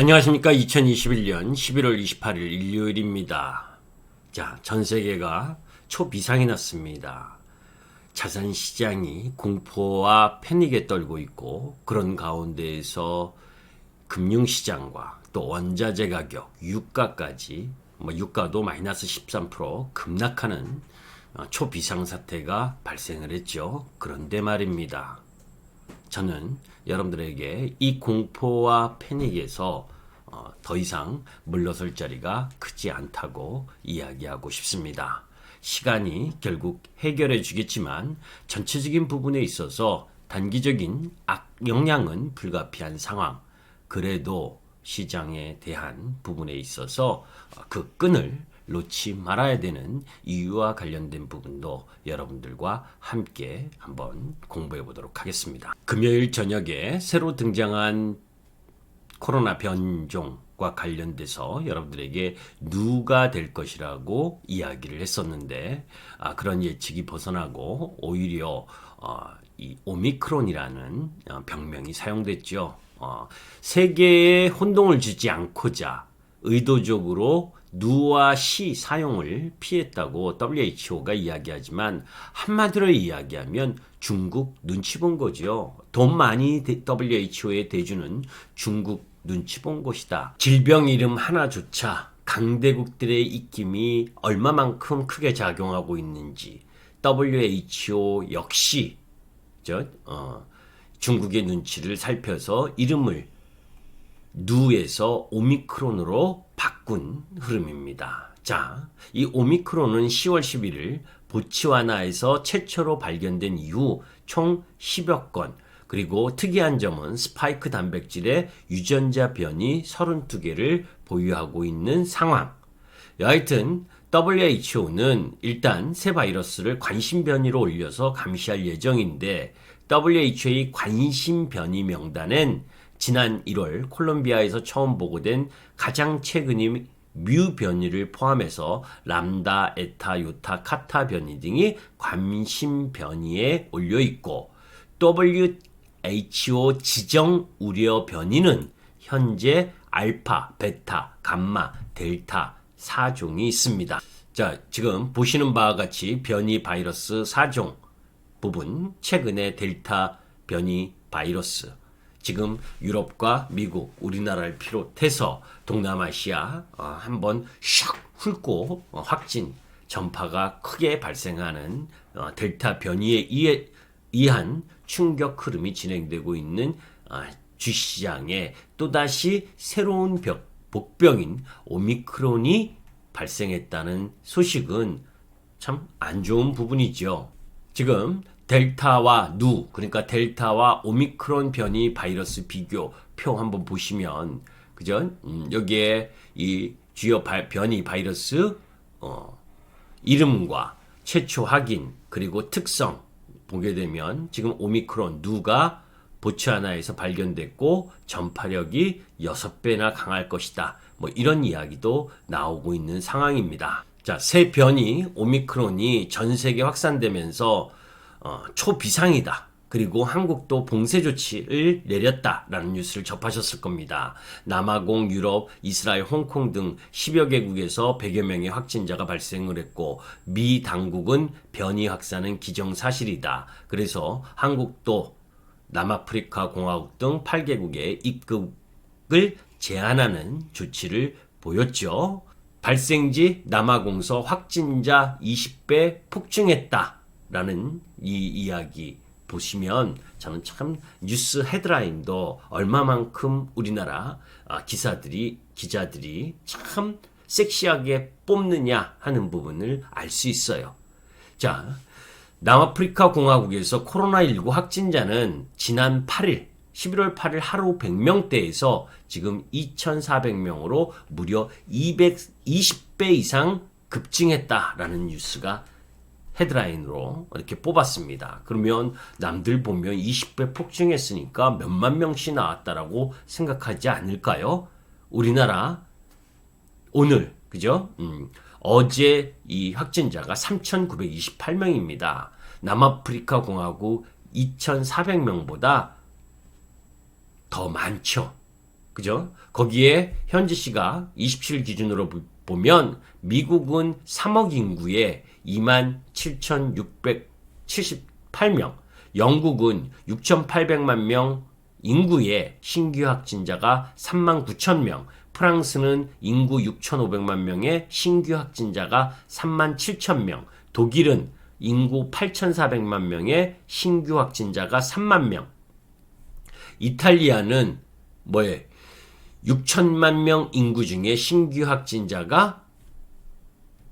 안녕하십니까. 2021년 11월 28일 일요일입니다. 자, 전 세계가 초비상이 났습니다. 자산 시장이 공포와 패닉에 떨고 있고, 그런 가운데에서 금융시장과 또 원자재 가격, 유가까지, 유가도 마이너스 13% 급락하는 초비상 사태가 발생을 했죠. 그런데 말입니다. 저는 여러분들에게 이 공포와 패닉에서 더 이상 물러설 자리가 크지 않다고 이야기하고 싶습니다. 시간이 결국 해결해 주겠지만 전체적인 부분에 있어서 단기적인 악영향은 불가피한 상황. 그래도 시장에 대한 부분에 있어서 그 끈을 놓지 말아야 되는 이유와 관련된 부분도 여러분들과 함께 한번 공부해 보도록 하겠습니다. 금요일 저녁에 새로 등장한 코로나 변종과 관련돼서 여러분들에게 누가 될 것이라고 이야기를 했었는데, 그런 예측이 벗어나고 오히려 이 오미크론이라는 병명이 사용됐죠. 세계에 혼동을 주지 않고자 의도적으로 누와 시 사용을 피했다고 WHO가 이야기하지만, 한마디로 이야기하면 중국 눈치 본 거죠. 돈 많이 WHO에 대주는 중국 눈치 본 것이다. 질병 이름 하나조차 강대국들의 입김이 얼마만큼 크게 작용하고 있는지 WHO 역시 중국의 눈치를 살펴서 이름을 누에서 오미크론으로 바꾼 흐름입니다. 자, 이 오미크론은 10월 11일 보츠와나에서 최초로 발견된 이후 총 10여 건, 그리고 특이한 점은 스파이크 단백질의 유전자 변이 32개를 보유하고 있는 상황. 여하튼 WHO는 일단 새 바이러스를 관심 변이로 올려서 감시할 예정인데, WHO의 관심 변이 명단엔 지난 1월 콜롬비아에서 처음 보고된 가장 최근인 뮤 변이를 포함해서 람다, 에타, 요타, 카타 변이 등이 관심 변이에 올려 있고, WHO 지정 우려 변이는 현재 알파, 베타, 감마, 델타 4종이 있습니다. 자, 지금 보시는 바와 같이 변이 바이러스 4종 부분, 최근에 델타 변이 바이러스, 지금 유럽과 미국, 우리나라를 비롯해서 동남아시아 한번 샥 훑고 확진 전파가 크게 발생하는 델타 변이에 의한 충격 흐름이 진행되고 있는 주시장에 또다시 새로운 복병인 오미크론이 발생했다는 소식은 참 안 좋은 부분이죠. 지금 델타와 그러니까 델타와 오미크론 변이 바이러스 비교표 한번 보시면, 그죠? 여기에 이 주요 변이 바이러스 이름과 최초 확인, 그리고 특성 보게 되면, 지금 오미크론 누가 보츠와나에서 발견됐고 전파력이 6배나 강할 것이다. 이런 이야기도 나오고 있는 상황입니다. 자, 새 변이 오미크론이 전 세계 확산되면서 초비상이다. 그리고 한국도 봉쇄 조치를 내렸다라는 뉴스를 접하셨을 겁니다. 남아공, 유럽, 이스라엘, 홍콩 등 10여 개국에서 100여 명의 확진자가 발생을 했고, 미 당국은 변이 확산은 기정사실이다. 그래서 한국도 남아프리카 공화국 등 8개국의 입국을 제한하는 조치를 보였죠. 발생지 남아공서 확진자 20배 폭증했다라는 이 이야기 보시면, 저는 참 뉴스 헤드라인도 얼마만큼 우리나라 기자들이 참 섹시하게 뽑느냐 하는 부분을 알 수 있어요. 자, 남아프리카 공화국에서 코로나19 확진자는 지난 8일 11월 8일 하루 100명대에서 지금 2,400명으로 무려 220배 이상 급증했다라는 뉴스가 헤드라인으로 이렇게 뽑았습니다. 그러면 남들 보면 20배 폭증했으니까 몇만 명씩 나왔다라고 생각하지 않을까요? 우리나라 오늘, 그죠? 어제 이 확진자가 3,928명입니다. 남아프리카 공화국 2,400명보다 더 많죠. 그죠? 거기에 현지 시각 27일 기준으로 보면 미국은 3억 인구에 27,678명, 영국은 6,800만 명 인구의 신규 확진자가 3만 9천 명, 프랑스는 인구 6,500만 명의 신규 확진자가 3만 7천 명, 독일은 인구 8,400만 명의 신규 확진자가 3만 명, 이탈리아는 6천만 명 인구 중에 신규 확진자가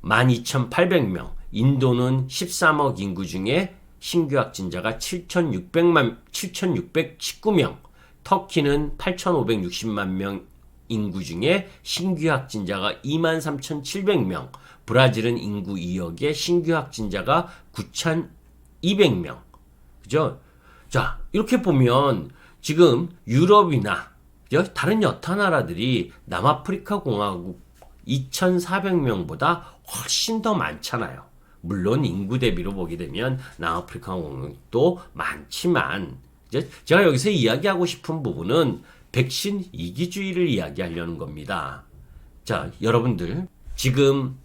12,800명, 인도는 13억 인구 중에 신규 확진자가 7,619명, 터키는 8,560만 명 인구 중에 신규 확진자가 23,700명, 브라질은 인구 2억에 신규 확진자가 9,200명. 그죠? 자, 이렇게 보면 지금 유럽이나 다른 여타 나라들이 남아프리카 공화국 2,400명보다 훨씬 더 많잖아요. 물론 인구 대비로 보게 되면 남아프리카 공화국도 많지만 제가 여기서 이야기하고 싶은 부분은 백신 이기주의를 이야기하려는 겁니다. 자, 여러분들 지금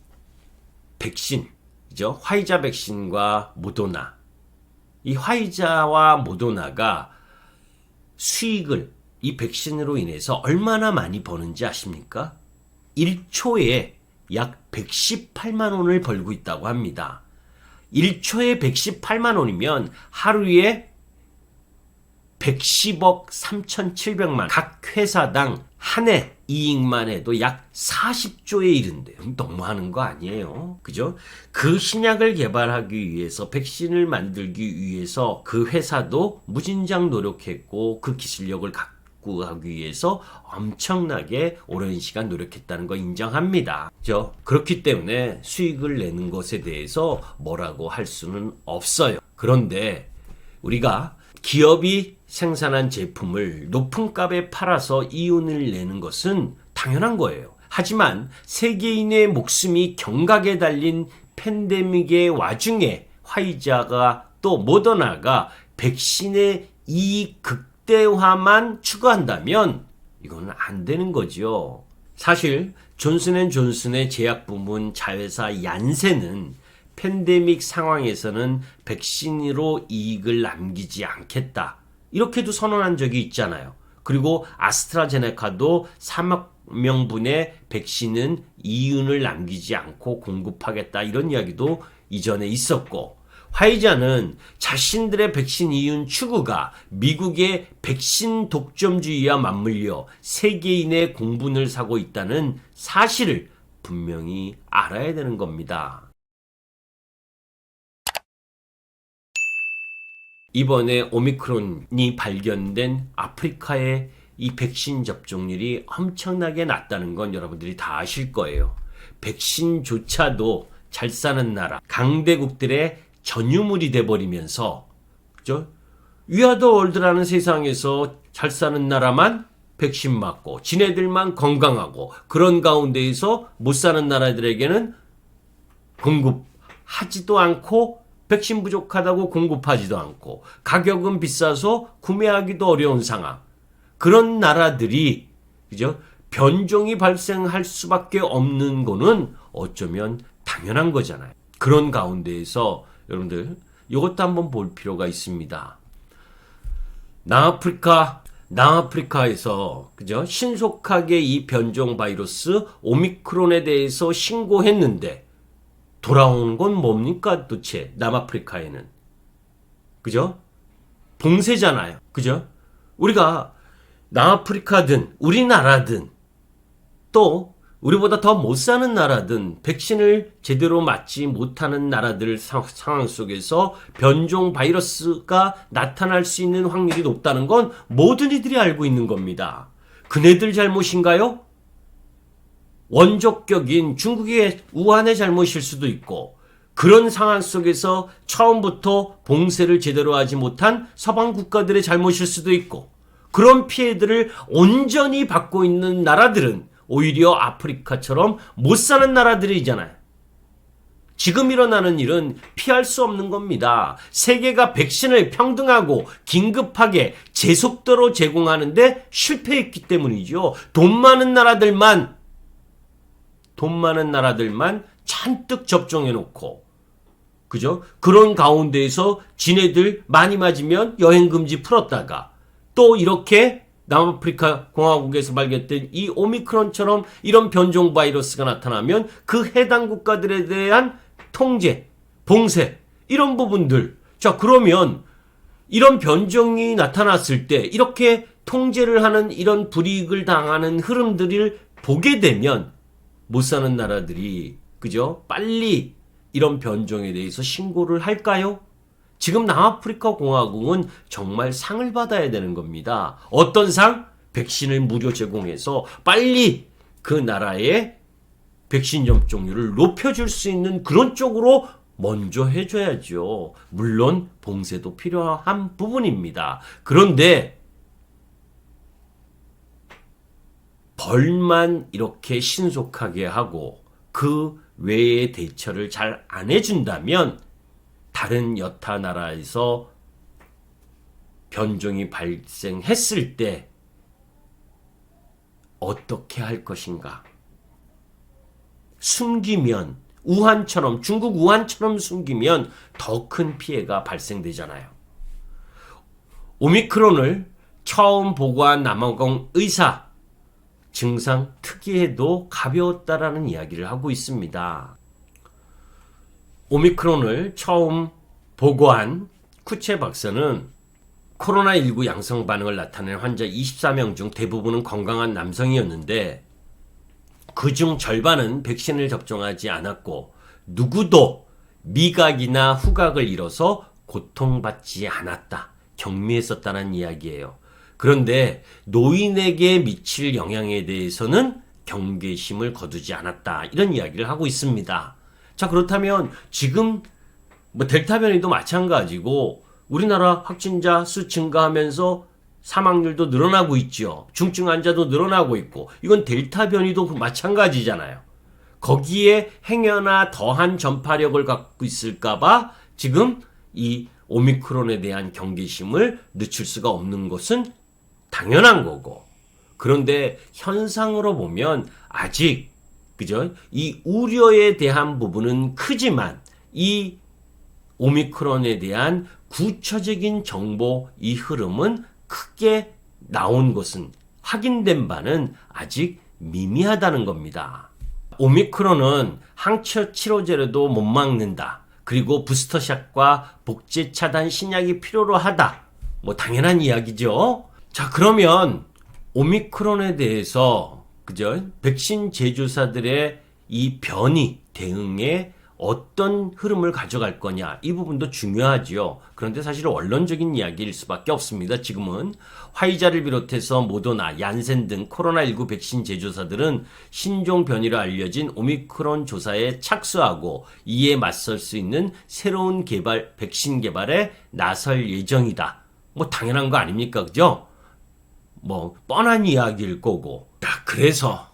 백신, 그죠? 화이자 백신과 모더나, 이 화이자와 모더나가 수익을 이 백신으로 인해서 얼마나 많이 버는지 아십니까? 1초에 약 118만 원을 벌고 있다고 합니다. 1초에 118만 원이면 하루에 110억 3,700만, 각 회사당 한 해 이익만 해도 약 40조에 이른대요. 너무하는 거 아니에요. 그죠? 그 신약을 개발하기 위해서, 백신을 만들기 위해서 그 회사도 무진장 노력했고 그 기술력을 갖고 가기 위해서 엄청나게 오랜 시간 노력했다는 거 인정합니다. 그죠? 그렇기 때문에 수익을 내는 것에 대해서 뭐라고 할 수는 없어요. 그런데 우리가 기업이 생산한 제품을 높은 값에 팔아서 이윤을 내는 것은 당연한 거예요. 하지만 세계인의 목숨이 경각에 달린 팬데믹의 와중에 화이자가 또 모더나가 백신의 이익 극대화만 추구한다면 이건 안 되는 거죠. 사실 존슨앤존슨의 제약부문 자회사 얀센은 팬데믹 상황에서는 백신으로 이익을 남기지 않겠다, 이렇게도 선언한 적이 있잖아요. 그리고 아스트라제네카도 3억 명분의 백신은 이윤을 남기지 않고 공급하겠다, 이런 이야기도 이전에 있었고, 화이자는 자신들의 백신 이윤 추구가 미국의 백신 독점주의와 맞물려 세계인의 공분을 사고 있다는 사실을 분명히 알아야 되는 겁니다. 이번에 오미크론이 발견된 아프리카의 이 백신 접종률이 엄청나게 낮다는 건 여러분들이 다 아실 거예요. 백신조차도 잘 사는 나라, 강대국들의 전유물이 돼버리면서, 그죠? 위아더 월드라는 세상에서 잘 사는 나라만 백신 맞고 지네들만 건강하고, 그런 가운데에서 못 사는 나라들에게는 공급하지도 않고, 백신 부족하다고 공급하지도 않고, 가격은 비싸서 구매하기도 어려운 상황. 그런 나라들이, 그죠? 변종이 발생할 수밖에 없는 거는 어쩌면 당연한 거잖아요. 그런 가운데에서 여러분들 이것도 한번 볼 필요가 있습니다. 남아프리카에서, 그죠? 신속하게 이 변종 바이러스 오미크론에 대해서 신고했는데 돌아오는 건 뭡니까 도대체? 남아프리카에는, 그죠? 봉쇄잖아요. 그죠? 우리가 남아프리카든 우리나라든 또 우리보다 더 못 사는 나라든 백신을 제대로 맞지 못하는 나라들 상황 속에서 변종 바이러스가 나타날 수 있는 확률이 높다는 건 모든 이들이 알고 있는 겁니다. 그네들 잘못인가요? 원조격인 중국의 우한의 잘못일 수도 있고, 그런 상황 속에서 처음부터 봉쇄를 제대로 하지 못한 서방 국가들의 잘못일 수도 있고, 그런 피해들을 온전히 받고 있는 나라들은 오히려 아프리카처럼 못 사는 나라들이잖아요. 지금 일어나는 일은 피할 수 없는 겁니다. 세계가 백신을 평등하고 긴급하게 제 속도로 제공하는데 실패했기 때문이죠. 돈 많은 나라들만 잔뜩 접종해놓고, 그죠? 그런 가운데에서 지네들 많이 맞으면 여행금지 풀었다가 또 이렇게 남아프리카 공화국에서 발견된 이 오미크론처럼 이런 변종 바이러스가 나타나면 그 해당 국가들에 대한 통제, 봉쇄, 이런 부분들. 자, 그러면 이런 변종이 나타났을 때 이렇게 통제를 하는 이런 불이익을 당하는 흐름들을 보게 되면 못 사는 나라들이, 그죠? 빨리 이런 변종에 대해서 신고를 할까요? 지금 남아프리카 공화국은 정말 상을 받아야 되는 겁니다. 어떤 상? 백신을 무료 제공해서 빨리 그 나라의 백신 접종률을 높여줄 수 있는 그런 쪽으로 먼저 해줘야죠. 물론 봉쇄도 필요한 부분입니다. 그런데 벌만 이렇게 신속하게 하고 그 외의 대처를 잘 안 해준다면 다른 여타 나라에서 변종이 발생했을 때 어떻게 할 것인가? 숨기면, 우한처럼, 중국 우한처럼 숨기면 더 큰 피해가 발생되잖아요. 오미크론을 처음 보고한 남아공 의사, 증상 특이해도 가벼웠다라는 이야기를 하고 있습니다. 오미크론을 처음 보고한 쿠체 박사는 코로나19 양성 반응을 나타낸 환자 24명 중 대부분은 건강한 남성이었는데 그중 절반은 백신을 접종하지 않았고 누구도 미각이나 후각을 잃어서 고통받지 않았다. 경미했었다는 이야기예요. 그런데 노인에게 미칠 영향에 대해서는 경계심을 거두지 않았다. 이런 이야기를 하고 있습니다. 자, 그렇다면 지금 델타 변이도 마찬가지고 우리나라 확진자 수 증가하면서 사망률도 늘어나고 있죠. 중증 환자도 늘어나고 있고 이건 델타 변이도 마찬가지잖아요. 거기에 행여나 더한 전파력을 갖고 있을까봐 지금 이 오미크론에 대한 경계심을 늦출 수가 없는 것은 당연한 거고. 그런데 현상으로 보면 아직, 그죠? 이 우려에 대한 부분은 크지만 이 오미크론에 대한 구체적인 정보 이 흐름은 크게 나온 것은 확인된 바는 아직 미미하다는 겁니다. 오미크론은 항체 치료제로도 못 막는다. 그리고 부스터샷과 복제 차단 신약이 필요로 하다. 뭐 당연한 이야기죠. 자, 그러면 오미크론에 대해서, 그죠? 백신 제조사들의 이 변이 대응에 어떤 흐름을 가져갈 거냐, 이 부분도 중요하지요. 그런데 사실 원론적인 이야기일 수밖에 없습니다. 지금은 화이자를 비롯해서 모더나, 얀센 등 코로나19 백신 제조사들은 신종 변이로 알려진 오미크론 조사에 착수하고 이에 맞설 수 있는 새로운 백신 개발에 나설 예정이다. 뭐 당연한 거 아닙니까? 그죠? 뭐 뻔한 이야기일 거고. 자, 그래서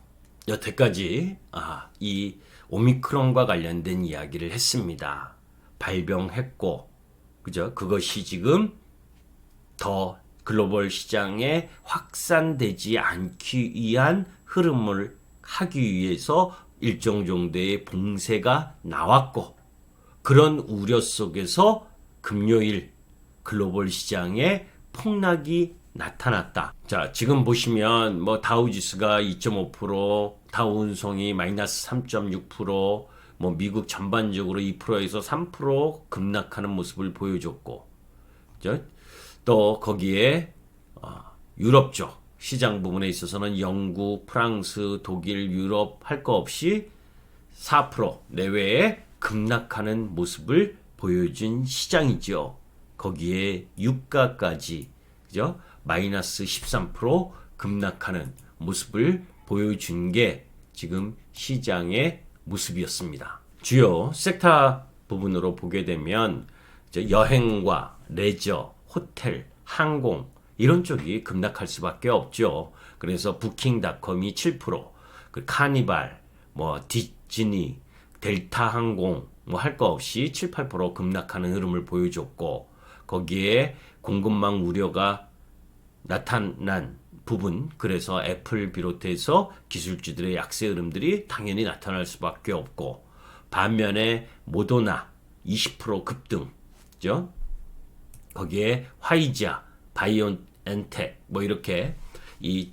여태까지 이 오미크론과 관련된 이야기를 했습니다. 발병했고, 그죠? 그것이 지금 더 글로벌 시장에 확산되지 않기 위한 흐름을 하기 위해서 일정 정도의 봉쇄가 나왔고, 그런 우려 속에서 금요일 글로벌 시장에 폭락이 나타났다. 자, 지금 보시면 뭐 다우지수가 2.5%, 다우운송이 마이너스 3.6%, 뭐 미국 전반적으로 2%에서 3% 급락하는 모습을 보여줬고, 그죠? 또 거기에 유럽 쪽 시장 부분에 있어서는 영국, 프랑스, 독일, 유럽 할 거 없이 4% 내외에 급락하는 모습을 보여준 시장이죠. 거기에 유가까지, 그죠? 마이너스 13% 급락하는 모습을 보여준 게 지금 시장의 모습이었습니다. 주요 섹터 부분으로 보게 되면 여행과 레저, 호텔, 항공 이런 쪽이 급락할 수밖에 없죠. 그래서 부킹닷컴이 7%, 그 카니발, 뭐 디즈니, 델타 항공 뭐 할 거 없이 7, 8% 급락하는 흐름을 보여줬고, 거기에 공급망 우려가 나타난 부분, 그래서 애플 비롯해서 기술주들의 약세 흐름들이 당연히 나타날 수밖에 없고, 반면에 모더나 20% 급등, 그죠? 거기에 화이자, 바이오엔텍 뭐 이렇게 이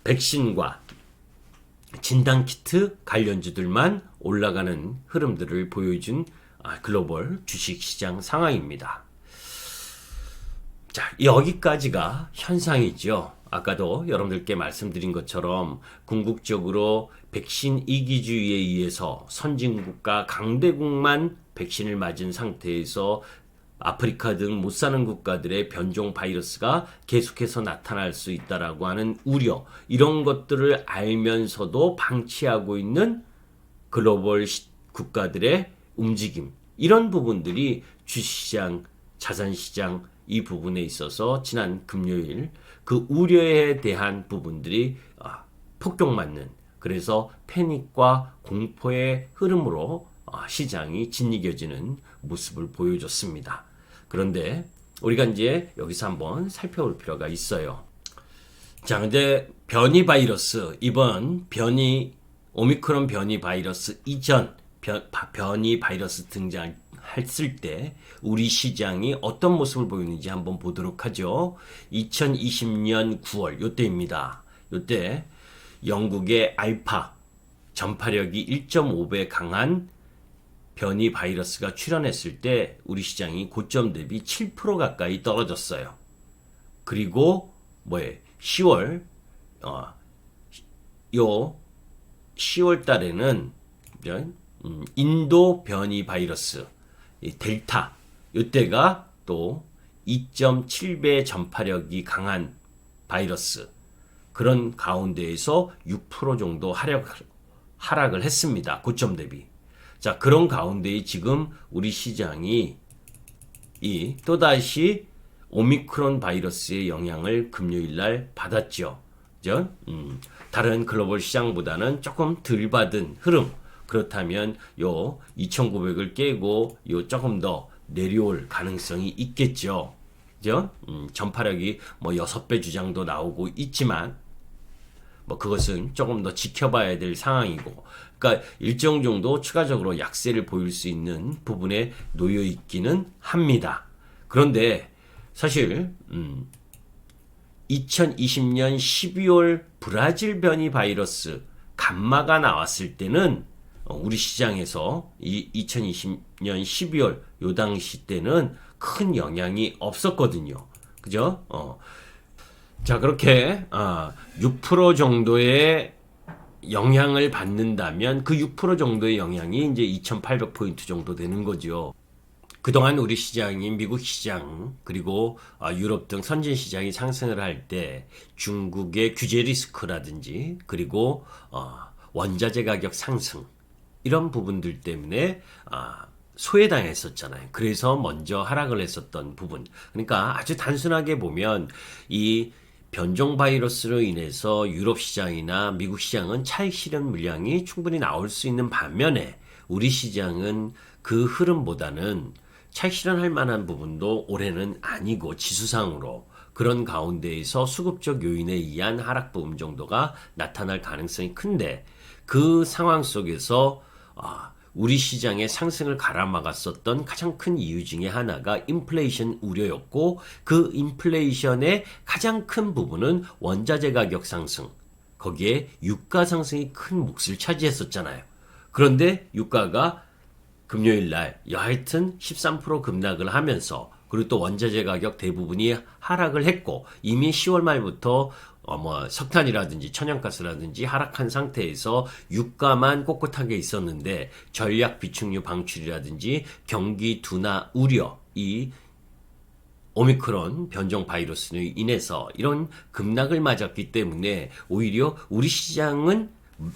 백신과 진단키트 관련주들만 올라가는 흐름들을 보여준 글로벌 주식시장 상황입니다. 자, 여기까지가 현상이죠. 아까도 여러분들께 말씀드린 것처럼 궁극적으로 백신 이기주의에 의해서 선진국과 강대국만 백신을 맞은 상태에서 아프리카 등 못 사는 국가들의 변종 바이러스가 계속해서 나타날 수 있다라고 하는 우려, 이런 것들을 알면서도 방치하고 있는 글로벌 국가들의 움직임, 이런 부분들이 주식시장, 자산시장 이 부분에 있어서 지난 금요일 그 우려에 대한 부분들이 폭격맞는, 그래서 패닉과 공포의 흐름으로 시장이 짓이겨지는 모습을 보여줬습니다. 그런데 우리가 이제 여기서 한번 살펴볼 필요가 있어요. 자, 근데 변이 바이러스, 이번 오미크론 변이 바이러스 이전 변이 바이러스 등장했을 때 우리 시장이 어떤 모습을 보이는지 한번 보도록 하죠. 2020년 9월 요때입니다. 요때 영국의 알파 전파력이 1.5배 강한 변이 바이러스가 출현했을 때 우리 시장이 고점 대비 7% 가까이 떨어졌어요. 그리고 10월 10월 달에는 인도 변이 바이러스 델타, 이때가 또 2.7배 전파력이 강한 바이러스, 그런 가운데에서 6% 정도 하락을 했습니다. 고점 대비. 자, 그런 가운데 지금 우리 시장이 또다시 오미크론 바이러스의 영향을 금요일 날 받았죠. 그죠? 다른 글로벌 시장보다는 조금 덜 받은 흐름. 그렇다면 2,900을 깨고 조금 더 내려올 가능성이 있겠죠. 그죠? 전파력이 6배 주장도 나오고 있지만 그것은 조금 더 지켜봐야 될 상황이고, 그러니까 일정 정도 추가적으로 약세를 보일 수 있는 부분에 놓여 있기는 합니다. 그런데 사실 2020년 12월 브라질 변이 바이러스 감마가 나왔을 때는 우리 시장에서 2020년 12월 요 당시 때는 큰 영향이 없었거든요. 그죠? 자, 그렇게 6% 정도의 영향을 받는다면 그 6% 정도의 영향이 이제 2,800포인트 정도 되는 거죠. 그동안 우리 시장인 미국 시장, 그리고 유럽 등 선진 시장이 상승을 할 때 중국의 규제 리스크라든지, 그리고 원자재 가격 상승, 이런 부분들 때문에 소외당했었잖아요. 그래서 먼저 하락을 했었던 부분. 그러니까 아주 단순하게 보면 이 변종 바이러스로 인해서 유럽 시장이나 미국 시장은 차익 실현 물량이 충분히 나올 수 있는 반면에 우리 시장은 그 흐름보다는 차익 실현할 만한 부분도 올해는 아니고 지수상으로 그런 가운데에서 수급적 요인에 의한 하락 부분 정도가 나타날 가능성이 큰데, 그 상황 속에서 우리 시장의 상승을 가라막았었던 가장 큰 이유 중에 하나가 인플레이션 우려였고, 그 인플레이션의 가장 큰 부분은 원자재 가격 상승, 거기에 유가 상승이 큰 몫을 차지했었잖아요. 그런데 유가가 금요일 날 여하튼 13% 급락을 하면서, 그리고 또 원자재 가격 대부분이 하락을 했고, 이미 10월 말부터 석탄이라든지 천연가스라든지 하락한 상태에서 유가만 꼿꼿하게 있었는데, 전략 비축유 방출이라든지 경기 둔화 우려, 이 오미크론 변종 바이러스로 인해서 이런 급락을 맞았기 때문에 오히려 우리 시장은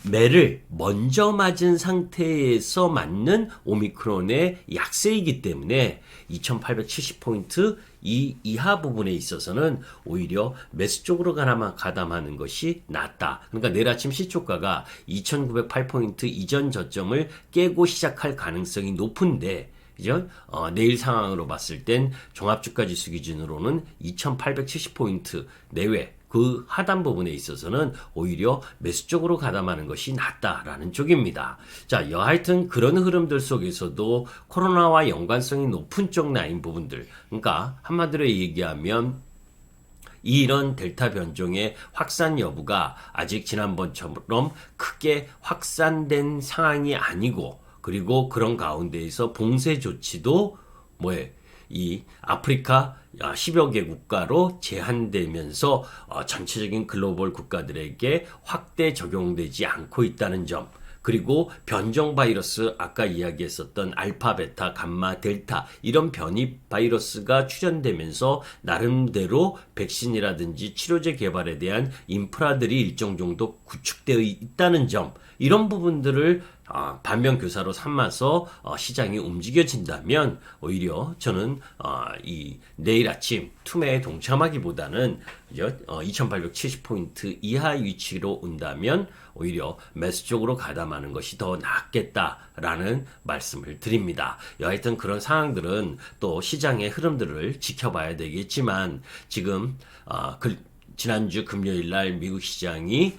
매를 먼저 맞은 상태에서 맞는 오미크론의 약세이기 때문에 2870포인트 이 이하 부분에 있어서는 오히려 매수 쪽으로 가담하는 것이 낫다. 그러니까 내일 아침 시초가가 2908포인트 이전 저점을 깨고 시작할 가능성이 높은데, 그죠? 내일 상황으로 봤을 땐 종합주가지수 기준으로는 2870포인트 내외 그 하단 부분에 있어서는 오히려 매수 쪽으로 가담하는 것이 낫다라는 쪽입니다. 자, 여하튼 그런 흐름들 속에서도 코로나와 연관성이 높은 쪽 라인 부분들, 그러니까 한마디로 얘기하면 이런 델타 변종의 확산 여부가 아직 지난번처럼 크게 확산된 상황이 아니고, 그리고 그런 가운데에서 봉쇄 조치도 이 아프리카 10여 개 국가로 제한되면서 전체적인 글로벌 국가들에게 확대 적용되지 않고 있다는 점, 그리고 변종 바이러스 아까 이야기했었던 알파, 베타, 감마, 델타 이런 변이 바이러스가 출현되면서 나름대로 백신이라든지 치료제 개발에 대한 인프라들이 일정 정도 구축되어 있다는 점, 이런 부분들을 반면교사로 삼아서 시장이 움직여진다면 오히려 저는 이 내일 아침 투매에 동참하기보다는 2870포인트 이하 위치로 온다면 오히려 매수 쪽으로 가담하는 것이 더 낫겠다라는 말씀을 드립니다. 여하튼 그런 상황들은 또 시장의 흐름들을 지켜봐야 되겠지만, 지금 지난주 금요일 날 미국 시장이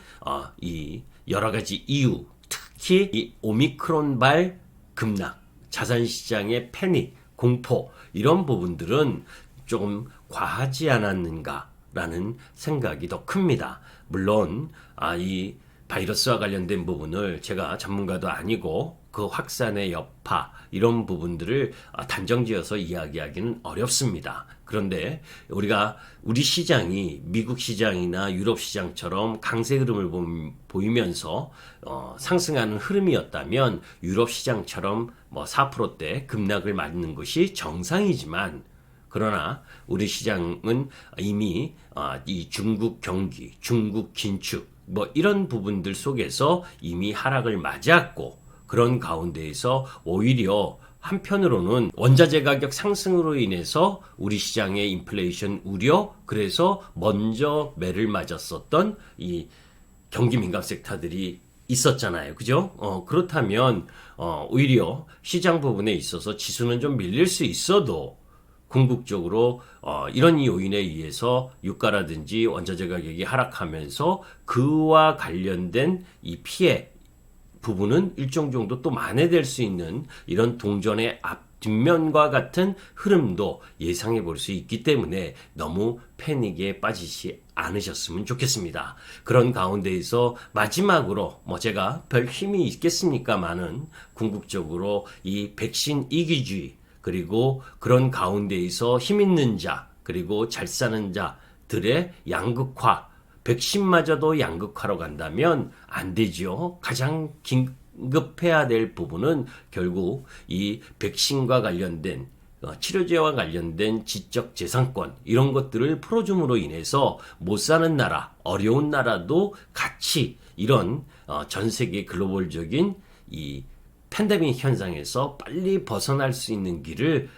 이 여러 가지 이유, 특히 이 오미크론발 급락, 자산시장의 패닉, 공포 이런 부분들은 조금 과하지 않았는가라는 생각이 더 큽니다. 물론 이 바이러스와 관련된 부분을 제가 전문가도 아니고 그 확산의 여파 이런 부분들을 단정지어서 이야기하기는 어렵습니다. 그런데 우리 시장이 미국 시장이나 유럽 시장처럼 강세 흐름을 보이면서 상승하는 흐름이었다면 유럽 시장처럼 4%대 급락을 맞는 것이 정상이지만, 그러나 우리 시장은 이미 이 중국 경기, 중국 긴축 이런 부분들 속에서 이미 하락을 맞았고, 그런 가운데에서 오히려 한편으로는 원자재 가격 상승으로 인해서 우리 시장의 인플레이션 우려, 그래서 먼저 매를 맞았었던 이 경기 민감 섹터들이 있었잖아요. 그죠? 그렇다면 오히려 시장 부분에 있어서 지수는 좀 밀릴 수 있어도 궁극적으로 이런 요인에 의해서 유가라든지 원자재 가격이 하락하면서 그와 관련된 이 피해 부분은 일정 정도 또 만회될 수 있는 이런 동전의 뒷면과 같은 흐름도 예상해 볼 수 있기 때문에 너무 패닉에 빠지지 않으셨으면 좋겠습니다. 그런 가운데에서 마지막으로 제가 별 힘이 있겠습니까마는 궁극적으로 이 백신 이기주의, 그리고 그런 가운데에서 힘 있는 자, 그리고 잘 사는 자들의 양극화, 백신마저도 양극화로 간다면 안 되죠. 가장 긴급해야 될 부분은 결국 이 백신과 관련된 치료제와 관련된 지적재산권 이런 것들을 풀어줌으로 인해서 못 사는 나라, 어려운 나라도 같이 이런 전 세계 글로벌적인 이 팬데믹 현상에서 빨리 벗어날 수 있는 길을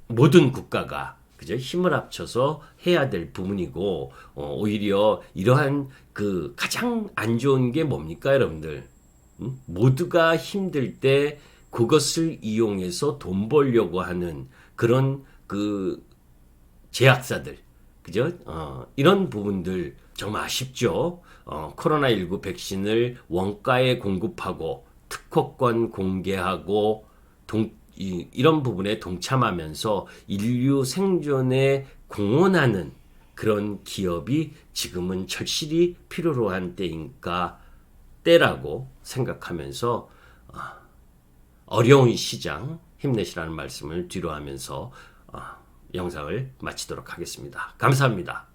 모든 국가가 힘을 합쳐서 해야 될 부분이고, 오히려 이러한 그 가장 안 좋은 게 뭡니까, 여러분들? 모두가 힘들 때 그것을 이용해서 돈 벌려고 하는 그런 그 제약사들, 그죠? 이런 부분들 정말 아쉽죠. 코로나19 백신을 원가에 공급하고 특허권 공개하고 이런 부분에 동참하면서 인류 생존에 공헌하는 그런 기업이 지금은 절실히 필요로 한 때라고 생각하면서 어려운 시장 힘내시라는 말씀을 뒤로 하면서 영상을 마치도록 하겠습니다. 감사합니다.